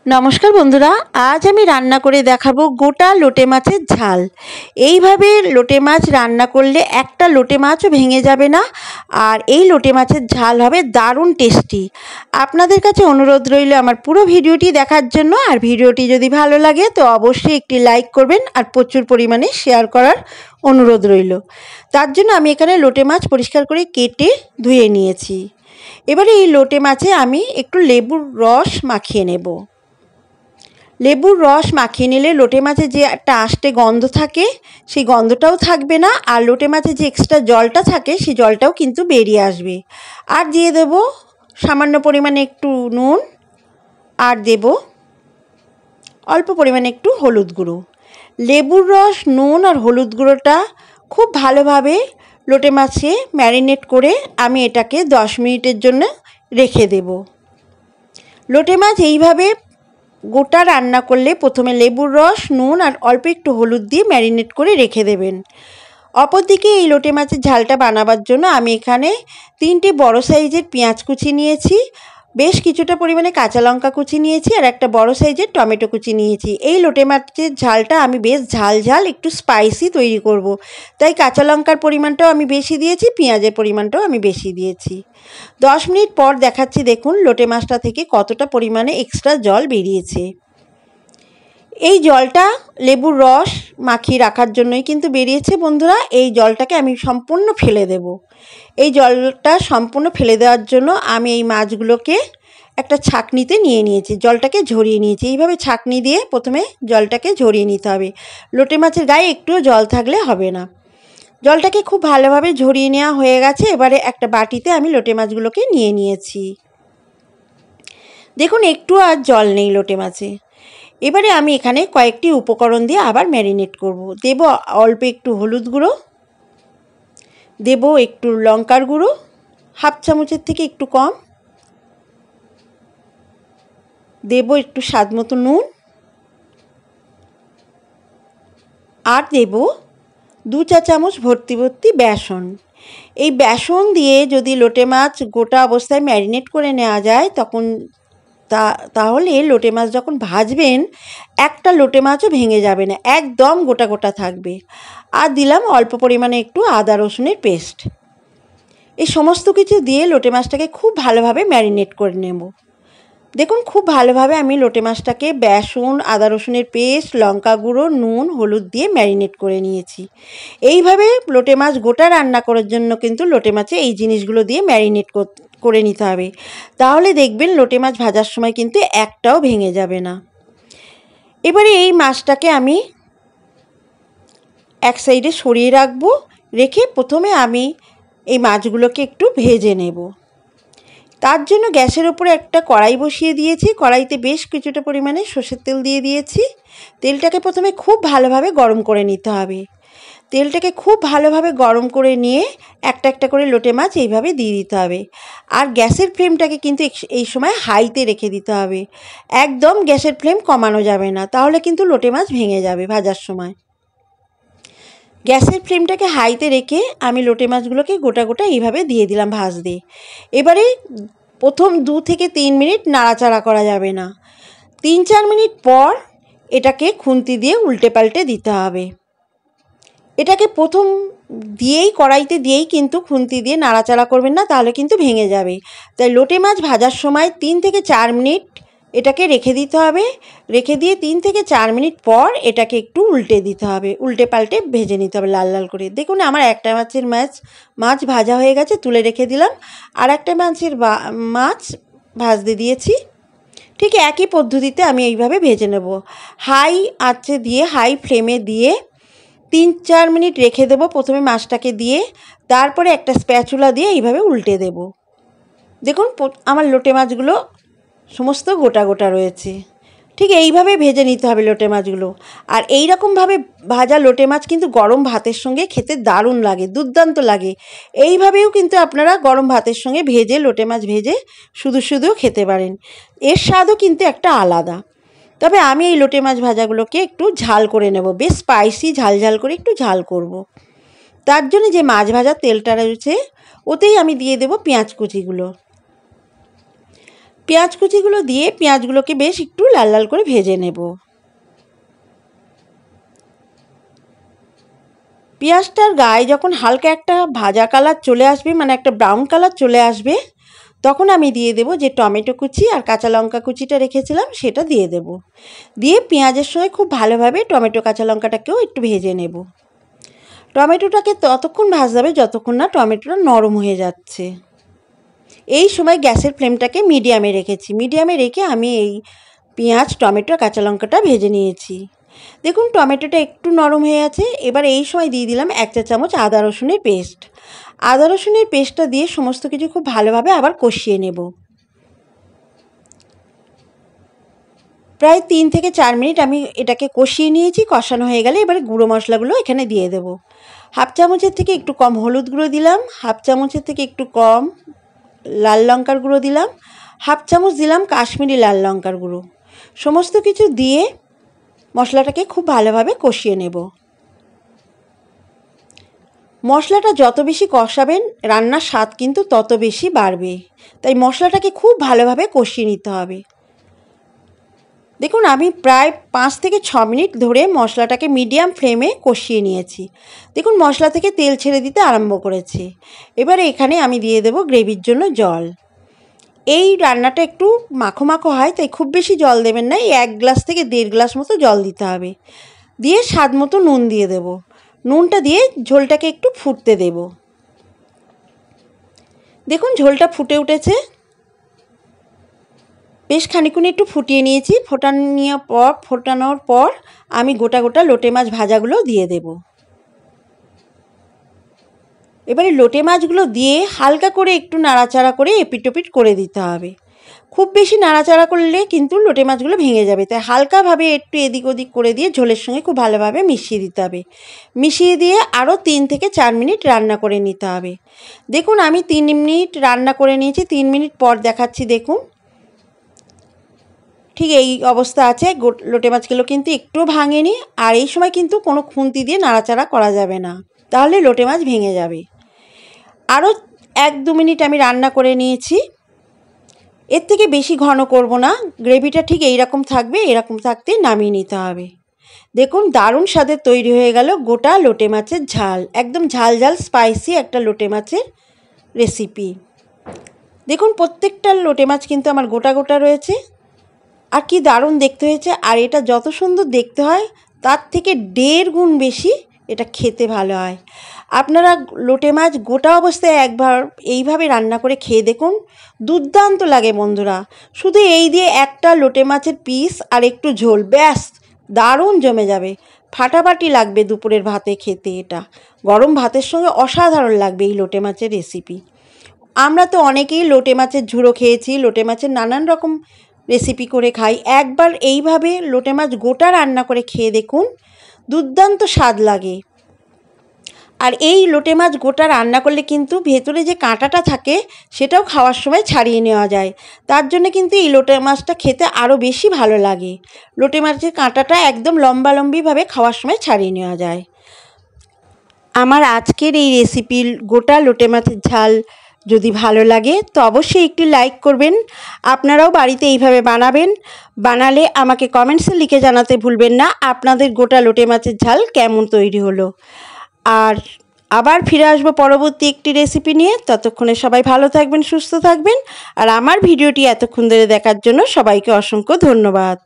নমস্কার বন্ধুরা, আজ আমি রান্না করে দেখাবো গোটা লোটে মাছের ঝাল। এইভাবে লোটে মাছ রান্না করলে একটা লোটে মাছও ভেঙে যাবে না, আর এই লোটে মাছের ঝাল হবে দারুণ টেস্টি। আপনাদের কাছে অনুরোধ রইল আমার পুরো ভিডিওটি দেখার জন্য। আর ভিডিওটি যদি ভালো লাগে তো অবশ্যই একটি লাইক করবেন আর প্রচুর পরিমাণে শেয়ার করার অনুরোধ রইল। তার জন্য আমি এখানে লোটে মাছ পরিষ্কার করে কেটে ধুয়ে নিয়েছি। এবারে এই লোটে মাছে আমি একটু লেবুর রস মাখিয়ে নেব। লেবুর রস মাখিয়ে নিলে লোটে মাছে যে একটা আষ্টে গন্ধ থাকে সেই গন্ধটাও থাকবে না, আর লোটে মাছে যে এক্সট্রা জলটা থাকে সেই জলটাও কিন্তু বেরিয়ে আসবে। আর দিয়ে দেব সামান্য পরিমাণে একটু নুন, আর দেব অল্প পরিমাণে একটু হলুদ গুঁড়ো। লেবুর রস, নুন আর হলুদ গুঁড়োটা খুব ভালোভাবে লোটে মাছে ম্যারিনেট করে আমি এটাকে 10 মিনিটের জন্য রেখে দেব। লোটে মাছ এইভাবে গোটা রান্না করলে প্রথমে লেবুর রস, নুন আর অল্প একটু হলুদ দিয়ে ম্যারিনেট করে রেখে দেবেন। অপরদিকে এই লোটে মাছের ঝালটা বানাবার জন্য আমি এখানে 3টে বড় সাইজের পেঁয়াজ কুচি নিয়েছি, বেশ কিছুটা পরিমাণে কাঁচা লঙ্কা কুচি নিয়েছি, আর একটা বড় সাইজের টমেটো কুচি নিয়েছি। এই লোটে মাছের ঝালটা আমি বেশ ঝাল ঝাল একটু স্পাইসি তৈরি করব, তাই কাঁচা লঙ্কার পরিমাণটাও আমি বেশি দিয়েছি, পেঁয়াজের পরিমাণটাও আমি বেশি দিয়েছি। 10 মিনিট পর দেখাচ্ছি, দেখুন লোটে মাছটা থেকে কতটা পরিমাণে এক্সট্রা জল বেরিয়েছে। এই জলটা লেবুর রস মাখিয়ে রাখার জন্যই কিন্তু বেরিয়েছে বন্ধুরা। এই জলটাকে আমি সম্পূর্ণ ফেলে দেব। এই জলটা সম্পূর্ণ ফেলে দেওয়ার জন্য আমি এই মাছগুলোকে একটা ছাঁকনিতে নিয়ে নিয়েছি, জলটাকে ঝরিয়ে নিয়েছি। এইভাবে ছাঁকনি দিয়ে প্রথমে জলটাকে ঝরিয়ে নিতে হবে। লোটে মাছের গায়ে একটুও জল থাকলে হবে না। জলটাকে খুব ভালোভাবে ঝরিয়ে নেওয়া হয়ে গেছে। এবারে একটা বাটিতে আমি লোটে মাছগুলোকে নিয়ে নিয়েছি। দেখুন একটু আর জল নেই লোটে মাছে। এবারে আমি এখানে কয়েকটি উপকরণ দিয়ে আবার ম্যারিনেট করব। দেব অল্প একটু হলুদ গুঁড়ো, দেব একটু লঙ্কার গুঁড়ো, হাফ চামচের থেকে একটু কম, দেব একটু স্বাদ মতো নুন, আর দেব 2 চা চামচ ভর্তি ভর্তি বেসন। এই বেসন দিয়ে যদি লোটে মাছ গোটা অবস্থায় ম্যারিনেট করে নেওয়া যায় তাহলে লোটে মাছ যখন ভাজবেন একটা লোটে মাছও ভেঙে যাবে না, একদম গোটা গোটা থাকবে। আর দিলাম অল্প পরিমাণে একটু আদা রসুনের পেস্ট। এই সমস্ত কিছু দিয়ে লোটে মাছটাকে খুব ভালোভাবে ম্যারিনেট করে নেব। দেখুন খুব ভালোভাবে আমি লোটে মাছটাকে বেসন, আদা রসুনের পেস্ট, লঙ্কা গুঁড়ো, নুন, হলুদ দিয়ে ম্যারিনেট করে নিয়েছি। এইভাবে লোটে মাছ গোটা রান্না করার জন্য কিন্তু লোটে মাছে এই জিনিসগুলো দিয়ে ম্যারিনেট করে নিতে হবে। তাহলে দেখবেন লোটে মাছ ভাজার সময় কিন্তু একটাও ভেঙে যাবে না। এবারে এই মাছটাকে আমি এক সাইডে সরিয়ে রাখবো। রেখে প্রথমে আমি এই মাছগুলোকে একটু ভেজে নেব। তার জন্য গ্যাসের ওপরে একটা কড়াই বসিয়ে দিয়েছি। কড়াইতে বেশ কিছুটা পরিমাণে সর্ষের তেল দিয়ে দিয়েছি। তেলটাকে প্রথমে খুব ভালোভাবে গরম করে নিতে হবে। তেলটাকে খুব ভালোভাবে গরম করে নিয়ে একটা একটা করে লোটে মাছ এইভাবে দিয়ে দিতে হবে। আর গ্যাসের ফ্লেমটাকে কিন্তু এই সময় হাইতে রেখে দিতে হবে, একদম গ্যাসের ফ্লেম কমানো যাবে না, তাহলে কিন্তু লোটে মাছ ভেঙে যাবে ভাজার সময়। গ্যাসের ফ্লেমটাকে হাইতে রেখে আমি লোটে মাছগুলোকে গোটা গোটা এইভাবে দিয়ে দিলাম ভাজতে। এবারে প্রথম 2 থেকে 3 মিনিট নাড়াচাড়া করা যাবে না। 3-4 মিনিট পর এটাকে খুন্তি দিয়ে উল্টে পাল্টে দিতে হবে। এটাকে প্রথম কড়াইতে দিয়েই কিন্তু খুন্তি দিয়ে নাড়াচাড়া করবেন না, তাহলে কিন্তু ভেঙে যাবে। তাই লোটে মাছ ভাজার সময় 3 থেকে 4 মিনিট এটাকে রেখে দিতে হবে। রেখে দিয়ে 3 থেকে 4 মিনিট পর এটাকে একটু উল্টে দিতে হবে, উল্টে পাল্টে ভেজে নিতে হবে লাল লাল করে। দেখুন আমার একটা মাছের মাছ ভাজা হয়ে গেছে, তুলে রেখে দিলাম। আর একটা মাছের মাছ ভাজতে দিয়েছি। ঠিক একই পদ্ধতিতে আমি এইভাবে ভেজে নেব। হাই আঁচে দিয়ে, হাই ফ্লেমে দিয়ে 3-4 মিনিট রেখে দেবো প্রথমে মাছটাকে দিয়ে। তারপরে একটা স্প্যাচুলা দিয়ে এইভাবে উল্টে দেব। দেখুন আমার লোটে মাছগুলো সমস্ত গোটা গোটা রয়েছে। ঠিক এইভাবে ভেজে নিতে হবে লোটে মাছগুলো। আর এই রকমভাবে ভাজা লোটে মাছ কিন্তু গরম ভাতের সঙ্গে খেতে দারুণ লাগে, দুর্দান্ত লাগে। এইভাবেও কিন্তু আপনারা গরম ভাতের সঙ্গে ভেজে লোটে মাছ ভেজে শুধু শুধুও খেতে পারেন। এর স্বাদও কিন্তু একটা আলাদা। তবে আমি এই লোটে মাছ ভাজাগুলোকে একটু ঝাল করে নেব, বেশ স্পাইসি ঝাল ঝাল করে একটু ঝাল করব। তার জন্য যে মাছ ভাজার তেলটা রয়েছে ওতেই আমি দিয়ে দেব পেঁয়াজ কুচিগুলো। পেঁয়াজ কুচিগুলো দিয়ে পেঁয়াজগুলোকে বেশ একটু লাল লাল করে ভেজে নেব। পেঁয়াজটার গায়ে যখন হালকা একটা ভাজা কালার চলে আসবে, মানে একটা ব্রাউন কালার চলে আসবে, তখন আমি দিয়ে দেব যে টমেটো কুচি আর কাঁচা লঙ্কা কুচিটা রেখেছিলাম সেটা দিয়ে দেব। দিয়ে পেঁয়াজের সঙ্গে খুব ভালোভাবে টমেটো কাঁচা লঙ্কাটাকেও একটু ভেজে নেব। টমেটোটাকে ততক্ষণ ভাজতে হবে যতক্ষণ না টমেটোটা নরম হয়ে যাচ্ছে। এই সময় গ্যাসের ফ্লেমটাকে মিডিয়ামে রেখেছি। মিডিয়ামে রেখে আমি এই পেঁয়াজ টমেটো কাঁচা লঙ্কাটা ভেজে নিয়েছি। দেখুন টমেটোটা একটু নরম হয়ে আছে। এবার এই সময় দিয়ে দিলাম 1 চা চামচ আদা রসুনের পেস্ট। আদা রসুনের পেস্টটা দিয়ে সমস্ত কিছু খুব ভালোভাবে আবার কষিয়ে নেব। প্রায় 3 থেকে 4 মিনিট আমি এটাকে কষিয়ে নিয়েছি। কষানো হয়ে গেলে এবারে গুঁড়ো মশলাগুলো এখানে দিয়ে দেব। হাফ চামচের থেকে একটু কম হলুদ গুঁড়ো দিলাম, হাফ চামচের থেকে একটু কম লাল লঙ্কার গুঁড়ো দিলাম, হাফ চামচ দিলাম কাশ্মীরি লাল লঙ্কার গুঁড়ো। সমস্ত কিছু দিয়ে মশলাটাকে খুব ভালোভাবে কষিয়ে নেব। মশলাটা যত বেশি কষাবেন রান্নার স্বাদ কিন্তু তত বেশি বাড়বে, তাই মশলাটাকে খুব ভালোভাবে কষিয়ে নিতে হবে। দেখুন আমি প্রায় 5 থেকে 6 মিনিট ধরে মশলাটাকে মিডিয়াম ফ্লেমে কষিয়ে নিয়েছি। দেখুন মশলা থেকে তেল ছেড়ে দিতে আরম্ভ করেছে। এবারে এখানে আমি দিয়ে দেব গ্রেভির জন্য জল। এই রান্নাটা একটু মাখো মাখো হয়, তাই খুব বেশি জল দেবেন না। এই 1 গ্লাস থেকে 1.5 গ্লাস মতো জল দিতে হবে। দিয়ে স্বাদ মতো নুন দিয়ে দেব। নুনটা দিয়ে ঝোলটাকে একটু ফুটতে দেব। দেখুন ঝোলটা ফুটে উঠেছে। বেশ খানিকক্ষণ একটু ফুটিয়ে নিয়েছি। ফোটানোর পর আমি গোটা গোটা লোটে মাছ ভাজাগুলো দিয়ে দেব। এবারে লোটে মাছগুলো দিয়ে হালকা করে একটু নাড়াচাড়া করে এপিট ওপিট করে দিতে হবে। খুব বেশি নাড়াচাড়া করলে কিন্তু লোটে মাছগুলো ভেঙে যাবে, তাই হালকাভাবে একটু এদিক ওদিক করে দিয়ে ঝোলের সঙ্গে খুব ভালোভাবে মিশিয়ে দিতে হবে। মিশিয়ে দিয়ে আরও 3 থেকে 4 মিনিট রান্না করে নিতে হবে। দেখুন আমি 3 মিনিট রান্না করে নিয়েছি। 3 মিনিট পর দেখাচ্ছি। দেখুন ঠিক এই অবস্থা আছে। লোটে মাছগুলো কিন্তু একটুও ভাঙেনি। আর এই সময় কিন্তু কোনো খুন্তি দিয়ে নাড়াচাড়া করা যাবে না, তাহলে লোটে মাছ ভেঙে যাবে। আরও 1-2 মিনিট আমি রান্না করে নিয়েছি। এর থেকে বেশি ঘন করব না। গ্রেভিটা ঠিক এইরকম থাকবে। এরকম থাকতে নামিয়ে নিতে হবে। দেখুন দারুণ স্বাদের তৈরি হয়ে গেল গোটা লোটে মাছের ঝাল। একদম ঝাল ঝাল স্পাইসি একটা লোটে মাছের রেসিপি। দেখুন প্রত্যেকটা লোটে মাছ কিন্তু আমার গোটা গোটা রয়েছে। আর কি দারুণ দেখতে হয়েছে। আর এটা যত সুন্দর দেখতে হয় তার থেকে 1.5 গুণ বেশি এটা খেতে ভালো হয়। আপনারা লোটে মাছ গোটা অবস্থায় একবার এইভাবে রান্না করে খেয়ে দেখুন, দুর্দান্ত লাগে বন্ধুরা। শুধু এই দিয়ে একটা লোটে মাছের পিস আর একটু ঝোল, ব্যাস দারুণ জমে যাবে। ফাটাফাটি লাগবে দুপুরের ভাতে খেতে। এটা গরম ভাতের সঙ্গে অসাধারণ লাগবে এই লোটে মাছের রেসিপি। আমরা তো অনেকেই লোটে মাছের ঝুড়ো খেয়েছি, লোটে মাছের নানান রকম রেসিপি করে খাই। একবার এইভাবে লোটে মাছ গোটা রান্না করে খেয়ে দেখুন, দুর্দান্ত স্বাদ লাগে। আর এই লোটে মাছ গোটা রান্না করলে কিন্তু ভেতরে যে কাঁটাটা থাকে সেটাও খাওয়ার সময় ছাড়িয়ে নেওয়া যায়। তার জন্য কিন্তু এই লোটে মাছটা খেতে আরও বেশি ভালো লাগে। লোটে মাছের কাঁটাটা একদম লম্বালম্বিভাবে খাওয়ার সময় ছাড়িয়ে নেওয়া যায়। আমার আজকের এই রেসিপি গোটা লোটে মাছের ঝাল যদি ভালো লাগে তো অবশ্যই একটি লাইক করবেন। আপনারাও বাড়িতে এইভাবে বানাবেন। বানালে আমাকে কমেন্টসে লিখে জানাতে ভুলবেন না আপনাদের গোটা লোটে মাছের ঝাল কেমন তৈরি হলো। আর আবার ফিরে আসবো পরবর্তী একটি রেসিপি নিয়ে। ততক্ষণে সবাই ভালো থাকবেন, সুস্থ থাকবেন। আর আমার ভিডিওটি এতক্ষণ ধরে দেখার জন্য সবাইকে অসংখ্য ধন্যবাদ।